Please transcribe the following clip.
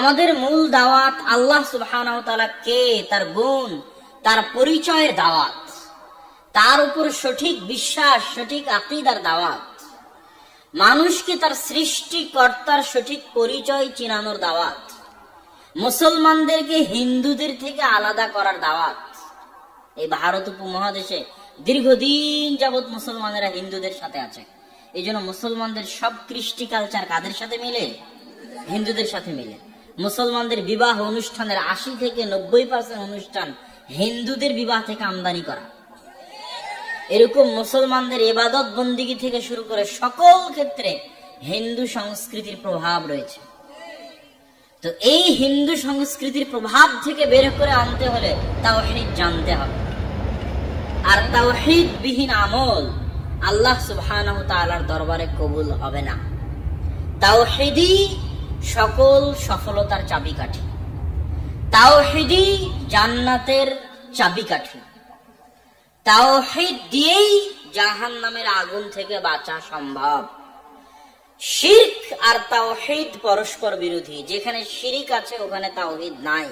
আমাদের মূল দাওয়াত আল্লাহ সুবহানাহু ওয়া তাআলা কে, তার গুণ, তার পরিচয়ের দাওয়াত, তার উপর সঠিক বিশ্বাস, সঠিক আকীদার দাওয়াত, মানুষকে তার সৃষ্টিকর্তার সঠিক পরিচয় চিনানোর দাওয়াত, মুসলমানদেরকে হিন্দুদের থেকে আলাদা করার দাওয়াত। এই ভারত উপমহাদেশে দীর্ঘদিন যাবৎ মুসলমানেরা হিন্দুদের সাথে আছে। এই জন্য মুসলমানদের সব কৃষ্টি কালচার কাদের সাথে মিলে? হিন্দুদের সাথে মিলে। মুসলমানদের বিবাহ অনুষ্ঠানের ৮০ থেকে ৯০% অনুষ্ঠান হিন্দুদের বিবাহ থেকে আমদানি করা। এরকম মুসলমানদের ইবাদত বন্দিগি থেকে শুরু করে সকল ক্ষেত্রে হিন্দু সংস্কৃতির প্রভাব রয়েছে। তো এই হিন্দু সংস্কৃতির প্রভাব থেকে বের করে আনতে হলে তাওহীদ জানতে হবে। আর তাওহীদ বিহীন আমল আল্লাহ সুবহানাহু তাআলার দরবারে কবুল হবে না। তাওহীদই সকল সফলতার চাবিকাঠি, তাওহীদই জান্নাতের চাবিকাঠি, তাওহীদ দিয়েই জাহান্নামের আগুন থেকে বাঁচা সম্ভব। শিরক আর তাওহীদ পরস্পর বিরোধী। যেখানে শিরক আছে ওখানে তাওহীদ নাই।